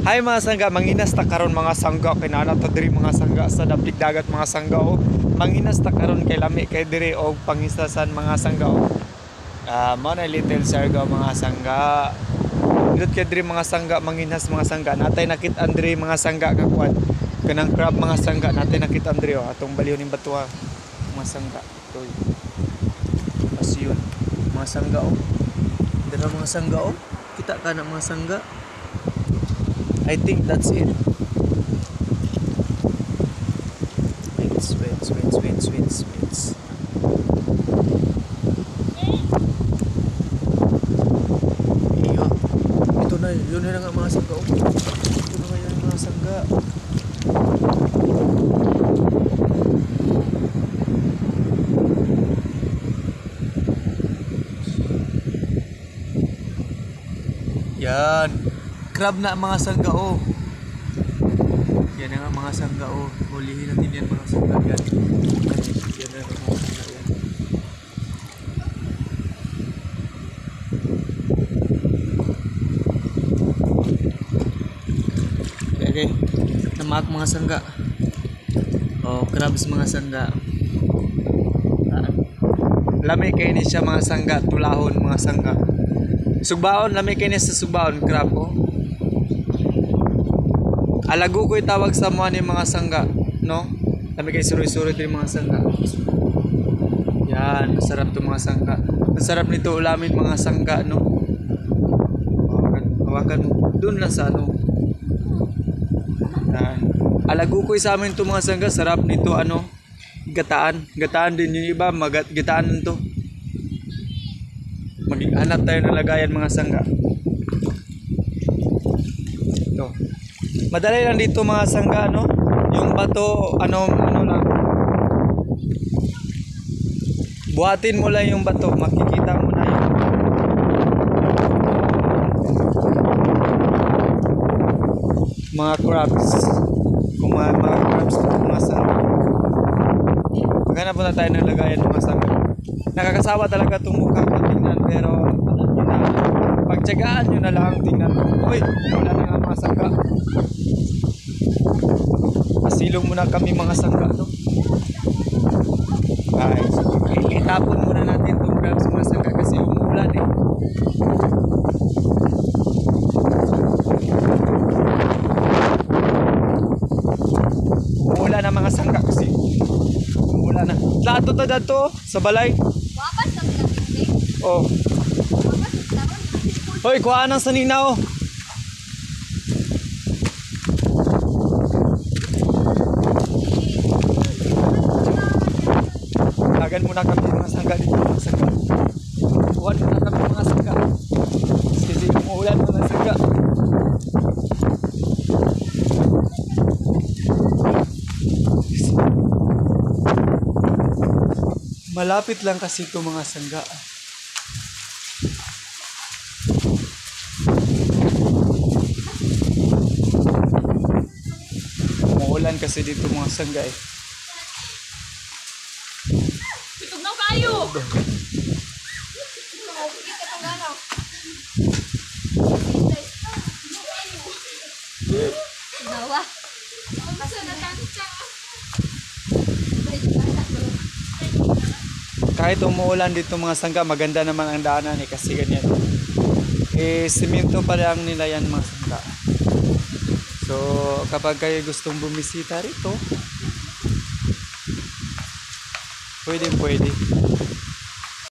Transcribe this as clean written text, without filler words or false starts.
Hay mga sangga, manginas ta karon mga sangga kay naa ta diri mga sangga sa daplig dagat mga sangga o. Manginas ta karon kay lami kay diri og pangisasan mga sangga o. Mo na little sarga mga sangga. Dito kay diri mga sangga manginas mga sangga. Natay nakit-an diri mga sangga kakuan. Kanang crab mga sangga natay nakit-an diri o atong baliw ning batuha mga sangga. Toy. Asyon mga sangga o. Dira mga sangga o. Kita ka na mga sangga. I think that's it. Winds. Iyo. Ito na, yun na nga mga sangga. Ito na nga yung mga sangga. Yan. Crab na mga sangga o. Yan na nga mga sangga o. Hulihin natin yan mga sangga. Yan. Yan na mga sangga yan. Okay. Namak mga sangga. O crabs mga sangga. Lami kayo ni siya mga sangga. Tulahon mga sangga. Sugbaon. Lami kayo ni sa sugbaon. Crab o. Alago ko'y tawag sa mga ni mga sangga, no? Kami kay suroy-suroy din mga sangga. Yan, masarap to mga sangga. Masarap nito ulamin mga sangga, no? Hawakan mo. Doon lang sa ano. Yan. Alago ko'y sa amin to mga sangga. Sarap nito, ano? Gataan. Gataan din yung iba. Gataan nito. Maghanap tayo ng lagayan mga sangga. Ito. Madali lang dito mga sangga, no? Yung bato, ano lang. Buhatin mo lang yung bato, makikita mo na yun. Mga crabs. Kung mga crabs, mga sangga. Maghanap po na tayo ng lagayan mga sangga. Nakakasawa talaga itong mukha ko tingnan, pero alam nyo na, pagtsagaan nyo na lang tingnan mo. Uy, wala na nga mga sangga. Pasilong muna kami mga sangga, no? Guys, itapon muna natin itong crabs mga sangga kasi umuulan eh. Umuulan na mga sangga kasi umuulan na. Lato ta dato sa balay. Wapas kami natin. Oh. Hoy, kuha nang sanina oh. Lagan muna kami mga sangga dito mga sangga. Kuhan muna kami mga sangga. Kasi umuulan mga sangga. Malapit lang kasi ito mga sangga. Umuulan kasi dito mga sangga eh. Itog na kayo! Nawa. Kahit umuulan dito mga sangga, maganda naman ang daanan eh kasi ganyan. Eh, simento pa lang nila yan mga sangga. So, kapag kayo gustong bumisita rito, pwede.